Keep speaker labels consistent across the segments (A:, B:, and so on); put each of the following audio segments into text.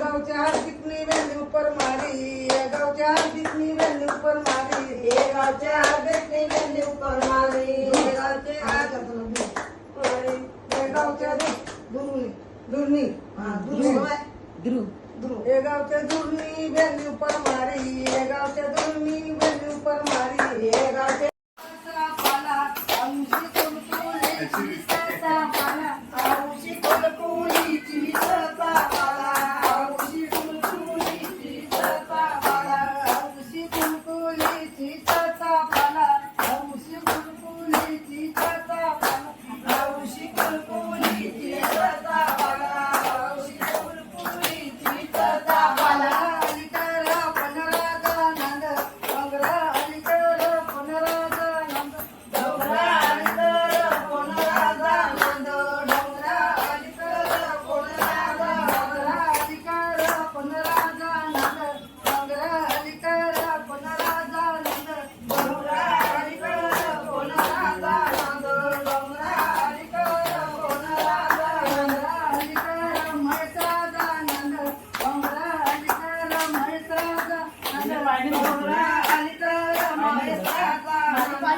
A: गावच्या हार्दिकनी वेल्यू पर मारी, गावच्या हार्दिकनी वेल्यू पर मारी, गावच्या हार्दिकनी वेल्यू पर मारी, गावच्या दुर्नी गावच्या दुर्नी वेल्यू पर मारी, गावच्या दुर्नी वेल्यू पर मारी, गावच्या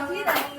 B: Ini